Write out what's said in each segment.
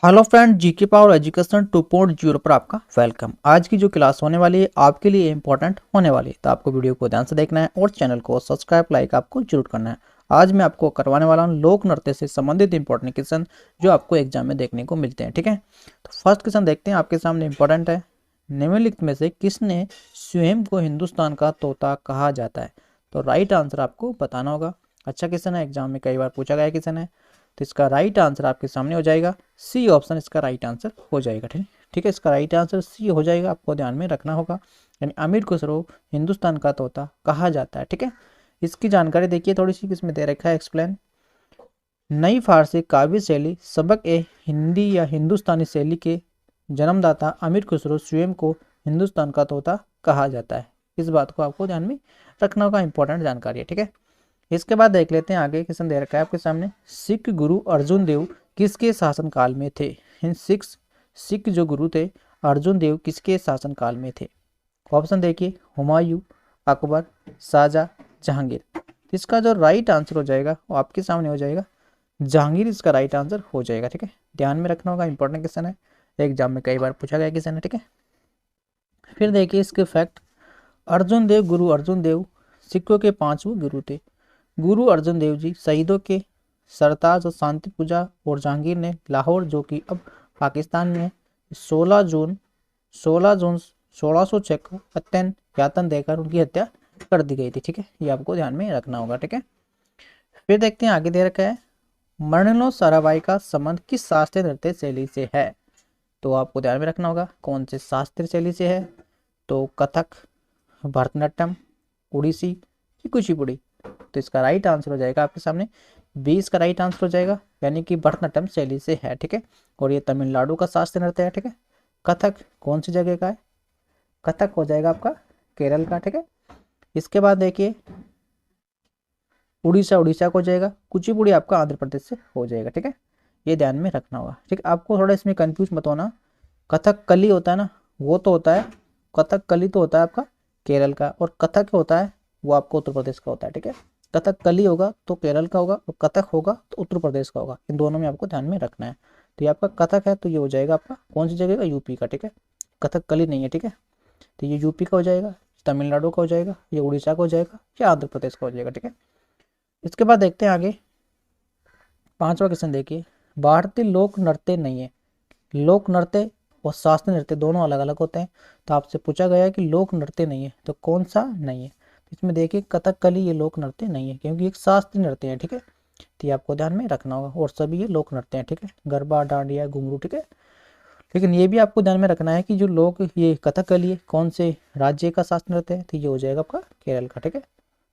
Hello friend, GK power education 2.0 पर आपका welcome. आज की जो क्लास होने वाली है आपके लिए इंपॉर्टेंट होने वाली है, तो आपको वीडियो को ध्यान से देखना है और चैनल को सब्सक्राइब लाइक आपको जरूर करना है। आज मैं आपको करवाने वाला हूँ लोक नृत्य से संबंधित इंपॉर्टेंट क्वेश्चन जो आपको एग्जाम में देखने को मिलते हैं। ठीक है, तो फर्स्ट क्वेश्चन देखते हैं, आपके सामने इंपॉर्टेंट है। निम्नलिखित में से किसने स्वयं को हिंदुस्तान का तोता कहा जाता है? तो राइट आंसर आपको बताना होगा। अच्छा क्वेश्चन है, एग्जाम में कई बार पूछा गया क्वेश्चन है, तो इसका राइट आंसर आपके सामने हो जाएगा सी ऑप्शन, इसका राइट आंसर हो जाएगा। ठीक ठीक है, इसका राइट आंसर सी हो जाएगा, आपको ध्यान में रखना होगा। यानी अमीर खुसरो हिंदुस्तान का तोता कहा जाता है। ठीक है, इसकी जानकारी देखिए थोड़ी सी, किसमें दे रखा है एक्सप्लेन। नई फारसी काव्य शैली सबक ए हिंदी या हिंदुस्तानी शैली के जन्मदाता अमीर खुसरो स्वयं को हिंदुस्तान का तोता कहा जाता है। इस बात को आपको ध्यान में रखना होगा, इंपॉर्टेंट जानकारी है। ठीक है, इसके बाद देख लेते हैं आगे क्वेश्चन दे रखा है आपके सामने। सिख गुरु अर्जुन देव किसके शासनकाल में थे? इन सिख जो गुरु थे अर्जुन देव किसके शासनकाल में थे? ऑप्शन देखिए, हुमायूं, अकबर, शाहजहां, जहांगीर। इसका जो राइट आंसर हो जाएगा वो आपके सामने हो जाएगा जहांगीर, इसका राइट आंसर हो जाएगा। ठीक है, ध्यान में रखना होगा, इंपॉर्टेंट क्वेश्चन है, एग्जाम में कई बार पूछा गया क्वेश्चन है। ठीक है, फिर देखिए इसके फैक्ट। अर्जुन देव, गुरु अर्जुन देव सिखों के पांचवें गुरु थे। गुरु अर्जुन देव जी शहीदों के सरताज और शांति पूजा, और जहांगीर ने लाहौर जो कि अब पाकिस्तान में है, 16 जून 1606 को अत्यंत यातन देकर उनकी हत्या कर दी गई थी। ठीक है, ये आपको ध्यान में रखना होगा। ठीक है, फिर देखते हैं आगे दे रखा है, मर्निलो साराभाई का संबंध किस शास्त्रीय नृत्य शैली से है? तो आपको ध्यान में रखना होगा कौन से शास्त्रीय शैली से है। तो कथक, भरतनाट्यम, उड़ीसी कि कुचिपुड़ी। तो इसका राइट आंसर हो जाएगा आपके सामने 20 का राइट आंसर हो जाएगा, यानी कि भरतनाट्यम शैली से है। ठीक है, और ये तमिलनाडु का शास्त्रीय नृत्य है। ठीक है, कथक कौन सी जगह का है? कथक हो जाएगा आपका केरल का। ठीक है, इसके बाद देखिए उड़ीसा उड़ीसा को हो जाएगा, कुचिपुड़ी आपका आंध्र प्रदेश से हो जाएगा। ठीक है, ये ध्यान में रखना होगा। ठीक है, आपको थोड़ा इसमें कंफ्यूज मत होना। कथक कली होता है ना, वो तो होता है, कथक कली तो होता है आपका केरल का, और कथक होता है वो आपको उत्तर प्रदेश का होता है। ठीक है, कथक कली होगा तो केरल का होगा, और कथक होगा तो उत्तर प्रदेश का होगा, इन दोनों में आपको ध्यान में रखना है। तो ये आपका कथक है, तो ये हो जाएगा आपका कौन सी जगह का? यूपी का। ठीक है, कथक कली नहीं है। ठीक है, तो ये यूपी का हो जाएगा, तमिलनाडु का हो जाएगा, ये उड़ीसा का हो जाएगा, या आंध्र प्रदेश का हो जाएगा। ठीक है, इसके बाद देखते हैं आगे पांचवा क्वेश्चन देखिए। भारतीय लोक नृत्य नहीं है, लोक नृत्य और शास्त्रीय नृत्य दोनों अलग अलग होते हैं, तो आपसे पूछा गया है कि लोक नृत्य नहीं है तो कौन सा नहीं है? इसमें देखिए कथकली ये लोक नृत्य नहीं है, क्योंकि एक शास्त्रीय नृत्य है। ठीक है, तो ये आपको ध्यान में रखना होगा, और सभी ये लोक नृत्य हैं। ठीक है, गरबा, डांडिया, घुंघरू। ठीक है, लेकिन ये भी आपको ध्यान में रखना है कि जो लोग ये कथकली है कौन से राज्य का शास्त्रीय नृत्य है? तो ये हो जाएगा आपका केरल का। ठीक है,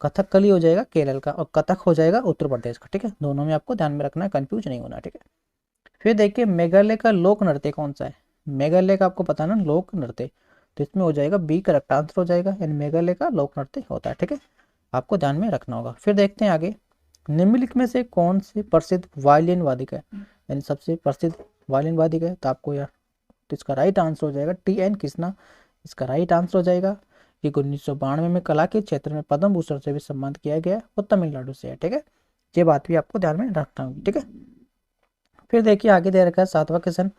कथकली हो जाएगा केरल का, और कथक हो जाएगा उत्तर प्रदेश का। ठीक है, दोनों में आपको ध्यान में रखना है, कंफ्यूज नहीं होना। ठीक है, फिर देखिए मेघालय का लोक नृत्य कौन सा है? मेघालय का आपको पता है ना लोक नृत्य, तो इसमें हो जाएगा बी करेक्ट आंसर हो जाएगा, यानी मेघालय का लोक नृत्य होता है। ठीक है, आपको ध्यान में रखना होगा। फिर देखते हैं आगे, निम्नलिखित में से कौन से प्रसिद्ध वायलिन वादक है, यानी सबसे प्रसिद्ध वायलिन वादक है? तो आपको यार, तो इसका राइट आंसर हो जाएगा टी एन कृष्णा, इसका राइट आंसर हो जाएगा। ये 1992 में कला के क्षेत्र में पद्म भूषण से भी सम्मानित किया गया और तमिलनाडु से है। ठीक है, ये बात भी आपको ध्यान में रखना होगी। ठीक है, फिर देखिए आगे दे रखा है सातवां क्वेश्चन।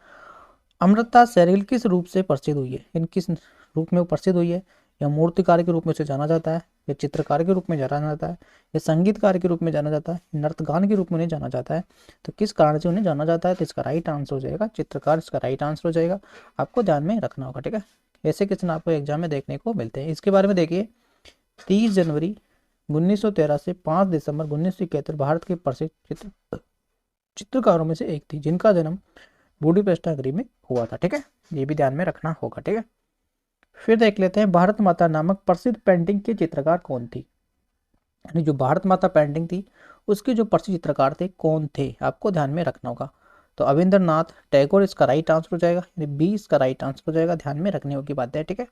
अमृता शेरगिल किस रूप से प्रसिद्ध हुई है? इन किस रूप में वो प्रसिद्ध हुई है? या मूर्तिकार के रूप में उसे जाना जाता है, या चित्रकार के रूप में जाना जाता है, या संगीतकार के रूप में जाना जाता है, नर्तगान के रूप में उन्हें जाना जाता है? तो किस कारण से उन्हें जाना जाता है? तो इसका राइट आंसर हो जाएगा चित्रकार, इसका राइट आंसर हो जाएगा, आपको ध्यान में रखना होगा। ठीक है, ऐसे क्वेश्चन आपको एग्जाम में देखने को मिलते हैं। इसके बारे में देखिए, 30 जनवरी 1913 से 5 दिसंबर 1971 भारत के प्रसिद्ध चित्रकारों में से एक थी, जिनका जन्म बुडापेस्ट नगरी में हुआ था। ठीक है, ये भी ध्यान में रखना होगा। ठीक है, फिर देख लेते हैं भारत माता नामक प्रसिद्ध पेंटिंग के चित्रकार कौन थी? यानी जो भारत माता पेंटिंग थी उसके जो प्रसिद्ध चित्रकार थे कौन थे, आपको ध्यान में रखना होगा। तो अविंद्रनाथ टैगोर इसका राइट आंसर हो जाएगा, यानी बी इसका राइट आंसर हो जाएगा, ध्यान में रखने की बात है। ठीक है,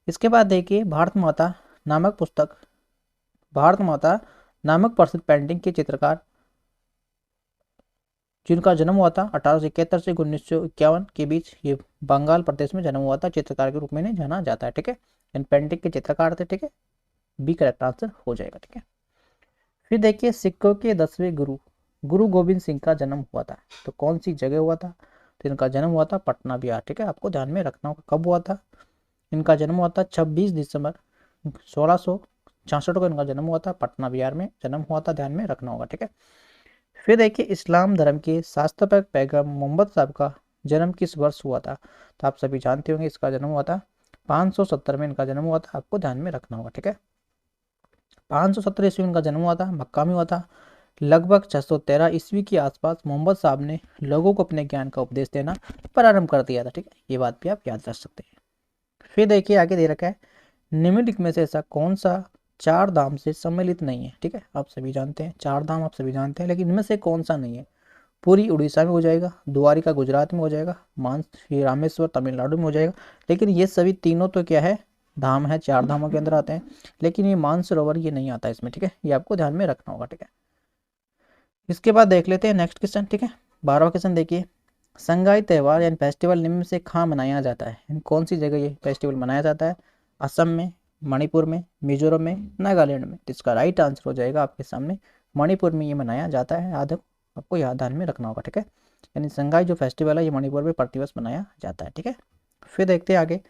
इसके बाद देखिए भारत माता नामक पुस्तक, भारत माता नामक प्रसिद्ध पेंटिंग के चित्रकार जिनका जन्म हुआ था 1871 से 1951 के बीच, ये बंगाल प्रदेश में जन्म हुआ था, चित्रकार के रूप में इन्हें जाना जाता है। ठीक है, इन पेंटिंग के चित्रकार थे। ठीक है, बी करेक्ट आंसर हो जाएगा। ठीक है, फिर देखिए सिखों के 10वें गुरु गुरु गोविंद सिंह का जन्म हुआ था, तो कौन सी जगह हुआ था? तो तो इनका जन्म हुआ था पटना बिहार, ठीक है, आपको ध्यान में रखना होगा। कब हुआ था? इनका जन्म हुआ था 26 दिसंबर 1666 को इनका जन्म हुआ था, पटना बिहार में जन्म हुआ था, ध्यान में रखना होगा, ठीक है। फिर देखिए इस्लाम धर्म के संस्थापक पैगम्बर मोहम्मद साहब का जन्म किस वर्ष हुआ था? तो आप सभी जानते होंगे इसका जन्म हुआ था 570 में इनका जन्म हुआ था, आपको ध्यान में रखना होगा, ठीक है। 570 ईस्वी में इनका जन्म हुआ था, मक्का में हुआ था। लगभग 613 ईस्वी के आसपास मोहम्मद साहब ने लोगों को अपने ज्ञान का उपदेश देना प्रारंभ कर दिया था, ठीक है, ये बात भी आप याद रख सकते हैं। फिर देखिए आगे दे रखा है निम्नलिखित में से ऐसा कौन सा चार धाम से सम्मिलित नहीं है? ठीक है, आप सभी जानते हैं चार धाम, आप सभी जानते हैं, लेकिन इनमें से कौन सा नहीं है? पूरी उड़ीसा में हो जाएगा, द्वारिका गुजरात में हो जाएगा, रामेश्वर तमिलनाडु में हो जाएगा। लेकिन ये सभी तीनों तो क्या है, धाम है, चार धामों के अंदर आते हैं, लेकिन ये मानसरोवर ये नहीं आता इसमें, ठीक है, ये आपको ध्यान में रखना होगा, ठीक है। इसके बाद देख लेते हैं नेक्स्ट क्वेश्चन, ठीक है। 12वां क्वेश्चन देखिए संगाई त्यौहार यानी फेस्टिवल निम्न में से कहाँ मनाया जाता है? कौन सी जगह ये फेस्टिवल मनाया जाता है? असम में, मणिपुर में, मिजोरम में, नागालैंड में? तो इसका राइट आंसर हो जाएगा आपके सामने मणिपुर में ये मनाया जाता है, आपको याद ध्यान में रखना होगा, ठीक है। यानी संगाई जो फेस्टिवल है ये मणिपुर में प्रतिवर्ष मनाया जाता है, ठीक है। फिर देखते हैं आगे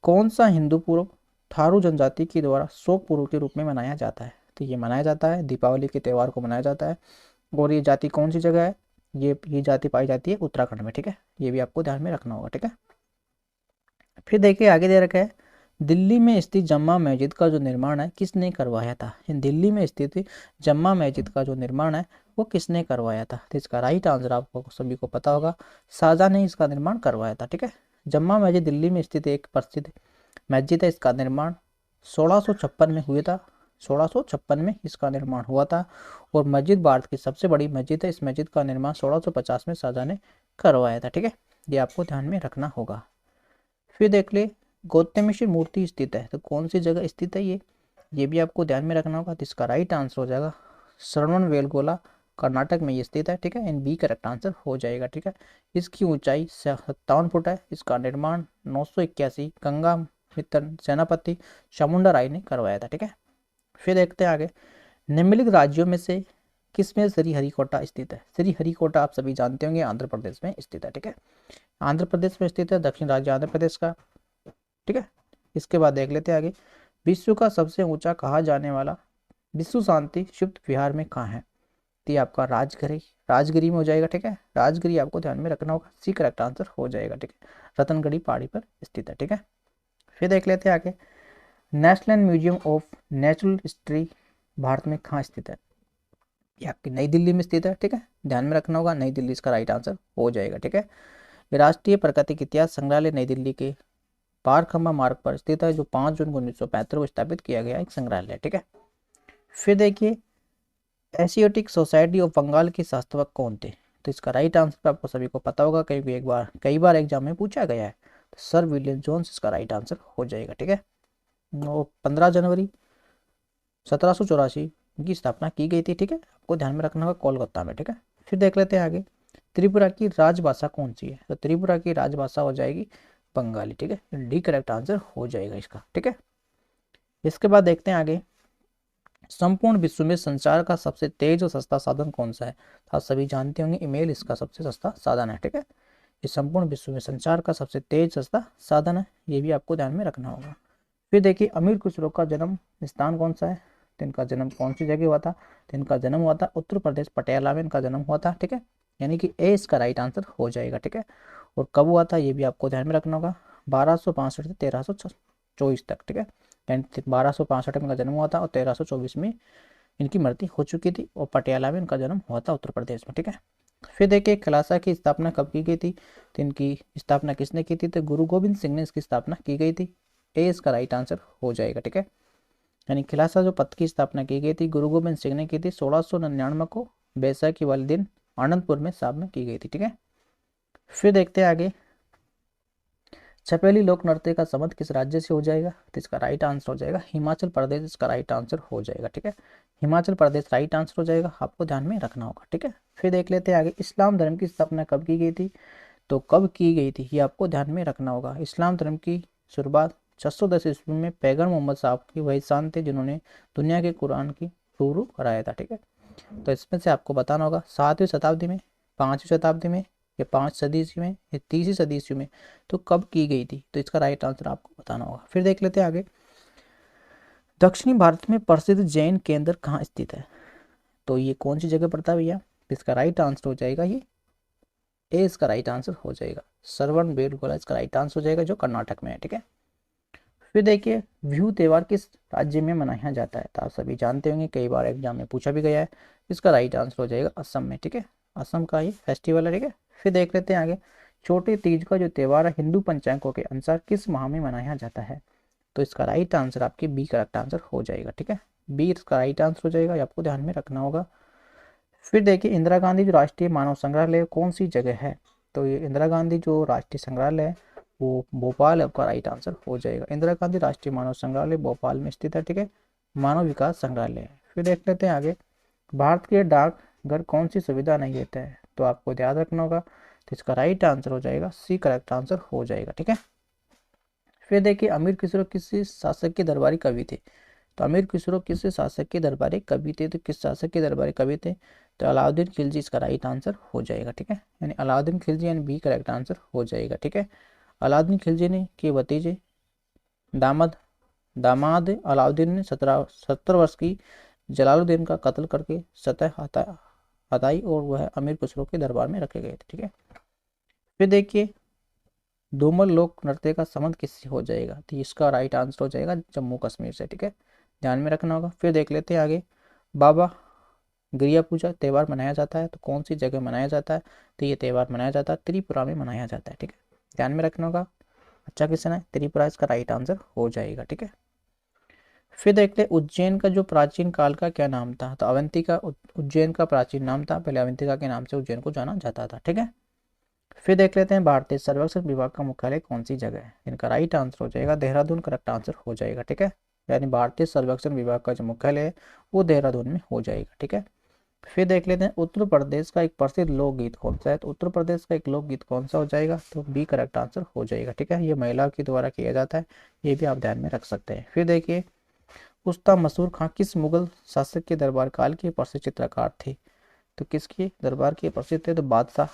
कौन सा हिंदू पूर्व थारू जनजाति के द्वारा शोक पूर्व के रूप में मनाया जाता है? तो ये मनाया जाता है दीपावली के त्यौहार को मनाया जाता है। और ये जाति कौन सी जगह है? ये जाति पाई जाती है उत्तराखंड में, ठीक है, ये भी आपको ध्यान में रखना होगा, ठीक है। फिर देखिए आगे दे रखा है दिल्ली में स्थित जम्मा मस्जिद का जो निर्माण है किसने करवाया था? दिल्ली में स्थित जम्मा मस्जिद का जो निर्माण है वो किसने करवाया था? तो इसका राइट आंसर आपको सभी को पता होगा, शाहजहां ने इसका निर्माण करवाया था, ठीक है। जम्मा मस्जिद दिल्ली में स्थित एक प्रसिद्ध मस्जिद है, इसका निर्माण 1656 में हुआ था, 1656 में इसका निर्माण हुआ था। और मस्जिद भारत की सबसे बड़ी मस्जिद है, इस मस्जिद का निर्माण 1650 में शाहजहां ने करवाया था, ठीक है, ये आपको ध्यान में रखना होगा। फिर देख ले गौतमेश्वर मूर्ति स्थित है, तो कौन सी जगह स्थित है ये भी आपको ध्यान में रखना होगा। तो इसका राइट आंसर हो जाएगा श्रवण बेलगोला कर्नाटक में ये स्थित है, ठीक है, इन बी करेक्ट आंसर हो जाएगा, ठीक है। इसकी ऊंचाई 57 फुट है, इसका निर्माण 981 गंगा मित्र सेनापति चामुंडा राय ने करवाया था, ठीक है। फिर देखते हैं आगे निम्नलिखित राज्यों में से किसमें श्रीहरिकोटा स्थित है? श्रीहरिकोटा आप सभी जानते होंगे आंध्र प्रदेश में स्थित है, ठीक है, आंध्र प्रदेश में स्थित है, दक्षिण राज्य आंध्र प्रदेश का, ठीक है। इसके बाद देख लेते हैं आगे विश्व का सबसे ऊंचा कहा जाने वाला विश्व शांति शुद्ध विहार में कहाँ है? तो ये आपका राजगिरी में हो जाएगा, ठीक है, राजगिरी आपको ध्यान में रखना होगा, सी करेक्ट आंसर हो जाएगा, ठीक है, रतनगढ़ी पहाड़ी पर स्थित है, ठीक है। फिर देख लेते हैं आगे national museum of natural history Bharat में कहाँ स्थित है? ये आपकी नई दिल्ली में स्थित है, ठीक है, ध्यान में रखना होगा, नई दिल्ली इसका राइट आंसर हो जाएगा, ठीक है। राष्ट्रीय प्राकृतिक इतिहास संग्रहालय नई दिल्ली के पारखम्बा मार्ग पर स्थित है, जो 5 जून 1975 को स्थापित किया गया एक संग्रहालय, ठीक है। फिर देखिए एशियाटिक सोसाइटी ऑफ बंगाल के संस्थापक कौन थे? तो इसका राइट आंसर आपको सभी को पता होगा, कई बार एग्जाम में पूछा गया है, तो सर विलियम जोन्स इसका राइट आंसर हो जाएगा, ठीक है। 15 जनवरी 1784 की स्थापना की गई थी, ठीक है, आपको ध्यान में रखना होगा कोलकाता में, ठीक है। फिर देख लेते हैं आगे त्रिपुरा की राजभाषा कौन सी है? तो त्रिपुरा की राजभाषा हो जाएगी बंगाली, ठीक है, डी करेक्ट आंसर हो जाएगा इसका, ठीक है। इसके बाद देखते हैं आगे संपूर्ण विश्व में संचार का सबसे तेज और सस्ता साधन कौन सा है? तो आप सभी जानते होंगे ईमेल इसका सबसे सस्ता साधन है, ठीक है, ये संपूर्ण विश्व में संचार का सबसे तेज सस्ता साधन है, ये भी आपको ध्यान में रखना होगा। फिर देखिए अमीर खुसरो का जन्म स्थान कौन सा है? तो इनका जन्म कौन सी जगह हुआ था? तो इनका जन्म हुआ था उत्तर प्रदेश पटियाला में इनका जन्म हुआ था, ठीक है, यानी कि ए इसका राइट आंसर हो जाएगा, ठीक है। और कब हुआ था ये भी आपको ध्यान में रखना होगा, 1265 से 1324 तक, ठीक है, यानी 1265 में इनका जन्म हुआ था और 1324 में इनकी मृत्यु हो चुकी थी, और पटियाला में इनका जन्म हुआ था उत्तर प्रदेश में, ठीक है। फिर देखिए खलासा की स्थापना कब की गई थी? तो इनकी स्थापना किसने की थी? तो गुरु गोविंद सिंह ने इसकी स्थापना की गई थी, ए इसका राइट आंसर हो जाएगा, ठीक है। यानी खिलासा जो पद की स्थापना की गई थी गुरु गोविंद सिंह ने की थी 1699 को बैसाखी वाले दिन आनंदपुर में साहब में की गई थी, ठीक है। फिर देखते हैं आगे छपेली लोक नृत्य का संबंध किस राज्य से हो जाएगा? तो इसका राइट आंसर हो जाएगा हिमाचल प्रदेश, इसका राइट आंसर हो जाएगा, ठीक है, हिमाचल प्रदेश राइट आंसर हो जाएगा, आपको ध्यान में रखना होगा, ठीक है। फिर देख लेते हैं आगे इस्लाम धर्म की स्थापना कब की गई थी? तो कब की गई थी ये आपको ध्यान में रखना होगा। इस्लाम धर्म की शुरुआत 610 ईस्वी में पैगम्बर मोहम्मद साहब की वही इंसान थे जिन्होंने दुनिया के कुरान की रूबरू कराया था, ठीक है। तो इसमें से आपको बताना होगा 7वीं शताब्दी में, 5वीं शताब्दी में, या 5 सदी ईस्वी में या 3वीं सदी ईस्वी में, तो कब की गई थी? तो इसका राइट आंसर आपको बताना होगा। फिर देख लेते हैं आगे, दक्षिणी भारत में प्रसिद्ध जैन केंद्र कहाँ स्थित है? तो ये कौन सी जगह पड़ता है भैया? इसका राइट आंसर हो जाएगा ये ए, इसका राइट आंसर हो जाएगा श्रवण बेलगोला, इसका राइट आंसर हो जाएगा, जो कर्नाटक में है। ठीक है, फिर देखिए बिहू त्योहार किस राज्य में मनाया जाता है? तो आप सभी जानते होंगे, कई बार एग्जाम में पूछा भी गया है। इसका राइट आंसर हो जाएगा असम में। ठीक है, असम का ये फेस्टिवल है। ठीक है, फिर देख लेते हैं आगे, छोटे तीज का जो त्यौहार है हिंदू पंचांगों के अनुसार किस माह में मनाया जाता है? तो इसका राइट आंसर आपके बी करेक्ट आंसर हो जाएगा। ठीक है, बी इसका राइट आंसर हो जाएगा, ये आपको ध्यान में रखना होगा। फिर देखिए, इंदिरा गांधी जो राष्ट्रीय मानव संग्रहालय कौन सी जगह है? तो ये इंदिरा गांधी जो राष्ट्रीय संग्रहालय है वो भोपाल आपका राइट आंसर हो जाएगा। इंदिरा गांधी राष्ट्रीय मानव संग्रहालय भोपाल में स्थित है। ठीक है, मानव विकास संग्रहालय है। फिर देख लेते हैं आगे, भारत के डाकघर कौन सी सुविधा नहीं देते हैं? तो आपको ध्यान रखना होगा, तो इसका राइट आंसर हो जाएगा सी करेक्ट आंसर हो जाएगा। ठीक है, फिर देखिए, अमीर खुसरो किस शासक के दरबारी कवि थे? तो अमीर खुसरो किस शासक के दरबारी कवि थे? तो किस शासक के दरबारी कवि थे? तो अलाउद्दीन खिलजी इसका राइट आंसर हो जाएगा। ठीक है, यानी अलाउद्दीन खिलजी यानी बी करेक्ट आंसर हो जाएगा। ठीक है, अलाउद्दीन खिलजी ने के भतीजे दामाद दामाद अलाउद्दीन ने 70 वर्ष की जलालुद्दीन का कत्ल करके सतह हटाई और वह अमीर खुसरो के दरबार में रखे गए थे। ठीक है, फिर देखिए, धूमर लोक नृत्य का संबंध किससे हो जाएगा? तो इसका राइट आंसर हो जाएगा जम्मू कश्मीर से। ठीक है, ध्यान में रखना होगा। फिर देख लेते हैं आगे, बाबा गरिया पूजा त्यौहार मनाया जाता है तो कौन सी जगह मनाया जाता है? तो ये त्यौहार मनाया जाता है त्रिपुरा में मनाया जाता है। ठीक है, ध्यान में रखना होगा। अच्छा क्वेश्चन है, त्रिपुरा इसका राइट आंसर हो जाएगा। ठीक है, फिर देखते हैं, उज्जैन का जो प्राचीन काल का क्या नाम था? तो अवंतिका उज्जैन का प्राचीन नाम था, पहले अवंतिका के नाम से उज्जैन को जाना जाता था। ठीक है, फिर देख लेते हैं, भारतीय सर्वेक्षण विभाग का मुख्यालय कौन सी जगह है? इनका राइट आंसर हो जाएगा देहरादून, करेक्ट आंसर हो जाएगा। ठीक है, यानी भारतीय सर्वेक्षण विभाग का जो मुख्यालय है वो देहरादून में हो जाएगा। ठीक है, फिर देख लेते हैं, उत्तर प्रदेश का एक प्रसिद्ध लोकगीत कौन सा है? तो उत्तर प्रदेश का एक लोकगीत कौन सा हो जाएगा? तो बी करेक्ट आंसर हो जाएगा। ठीक है, ये महिलाओं के द्वारा किया जाता है, ये भी आप ध्यान में रख सकते हैं। फिर देखिए, उस्ताद मसूर खां किस मुगल शासक के दरबार काल के प्रसिद्ध चित्रकार थे? तो किसके दरबार के प्रसिद्ध थे? तो बादशाह,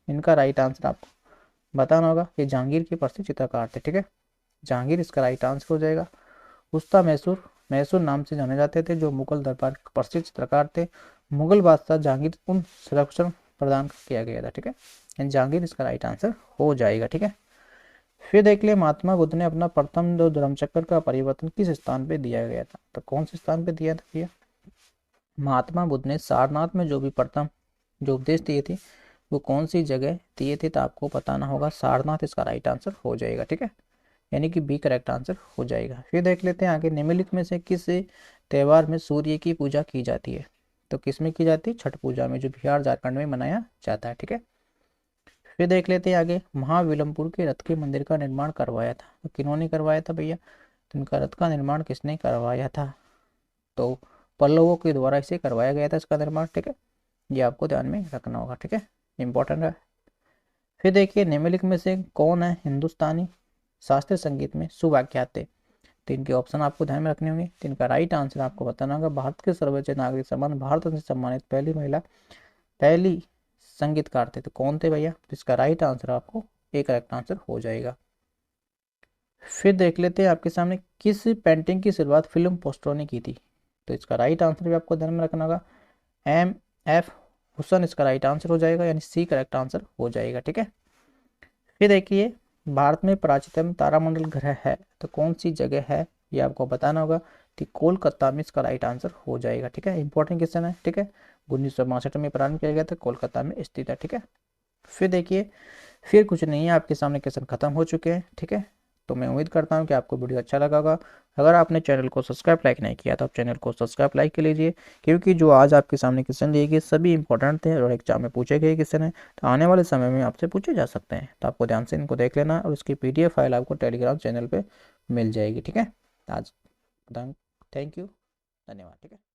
इनका राइट आंसर आपको बताना होगा। ये जहांगीर के प्रसिद्ध चित्रकार थे। ठीक है, जहांगीर इसका राइट आंसर हो जाएगा। उस्ताद मैसूर मैसूर नाम से जाने जाते थे, जो मुगल दरबार के प्रसिद्ध चित्रकार थे। मुगल बादशाह जहांगीर उन संरक्षण प्रदान किया गया था। ठीक है, जहांगीर इसका राइट आंसर हो जाएगा। ठीक है, फिर देख लिया, महात्मा बुद्ध ने अपना प्रथम जो धर्मचक्र का परिवर्तन किस स्थान पे दिया गया था? तो कौन से स्थान पे दिया था भैया? महात्मा बुद्ध ने सारनाथ में जो भी प्रथम जो उपदेश दिए थे वो कौन सी जगह दिए थे? तो आपको बताना होगा, सारनाथ इसका राइट आंसर हो जाएगा। ठीक है, यानी कि बी करेक्ट आंसर हो जाएगा। फिर देख लेते हैं आगे, निम्नलिखित में से किस त्यौहार में सूर्य की पूजा की जाती है? तो किस में की जाती है? छठ पूजा में, जो बिहार झारखंड में मनाया जाता है। ठीक है, फिर देख लेते हैं आगे, महाविलमपुर के रथ के मंदिर का निर्माण करवाया था तो किन्होंने करवाया था भैया? तो इनका रथ का निर्माण किसने करवाया था? तो पल्लवों के द्वारा इसे करवाया गया था इसका निर्माण। ठीक है, ये आपको ध्यान में रखना होगा। ठीक है, इंपॉर्टेंट है। फिर देखिए, निम्नलिखित में से कौन है हिंदुस्तानी शास्त्रीय संगीत में सुव्याख्यात थे? तो इनके ऑप्शन आपको ध्यान में रखने होंगे। तो इनका राइट आंसर आपको बताना होगा, भारत के सर्वोच्च नागरिक सम्मान भारत रत्न से सम्मानित पहली महिला पहली संगीतकार थे। तो कौन थे भैया? तो इसका राइट आंसर आपको ए करेक्ट आंसर हो जाएगा। फिर देख लेते हैं आपके सामने, किस पेंटिंग की शुरुआत फिल्म पोस्टरों ने की थी? तो इसका राइट आंसर भी आपको ध्यान में रखना होगा, एम एफ हुसैन इसका राइट आंसर हो जाएगा, यानी सी करेक्ट आंसर हो जाएगा। ठीक है, फिर देखिए, भारत में प्राचीनतम तारामंडल ग्रह है तो कौन सी जगह है? ये आपको बताना होगा। तो कोलकाता में इसका राइट आंसर हो जाएगा। ठीक है, इंपॉर्टेंट क्वेश्चन है। ठीक है, 1962 में प्रारंभ किया गया था, कोलकाता में स्थित है। ठीक है, फिर देखिए, फिर कुछ नहीं है, आपके सामने क्वेश्चन खत्म हो चुके हैं। ठीक है, तो मैं उम्मीद करता हूँ कि आपको वीडियो अच्छा लगा होगा। अगर आपने चैनल को सब्सक्राइब लाइक नहीं किया तो आप चैनल को सब्सक्राइब लाइक कर लीजिए, क्योंकि जो आज आपके सामने क्वेश्चन दिए गए सभी इंपॉर्टेंट थे और एग्जाम में पूछे गए क्वेश्चन है, तो आने वाले समय में आपसे पूछे जा सकते हैं। तो आपको ध्यान से इनको देख लेना और उसकी PDF फाइल आपको टेलीग्राम चैनल पर मिल जाएगी। ठीक है, आज थैंक यू, धन्यवाद। ठीक है।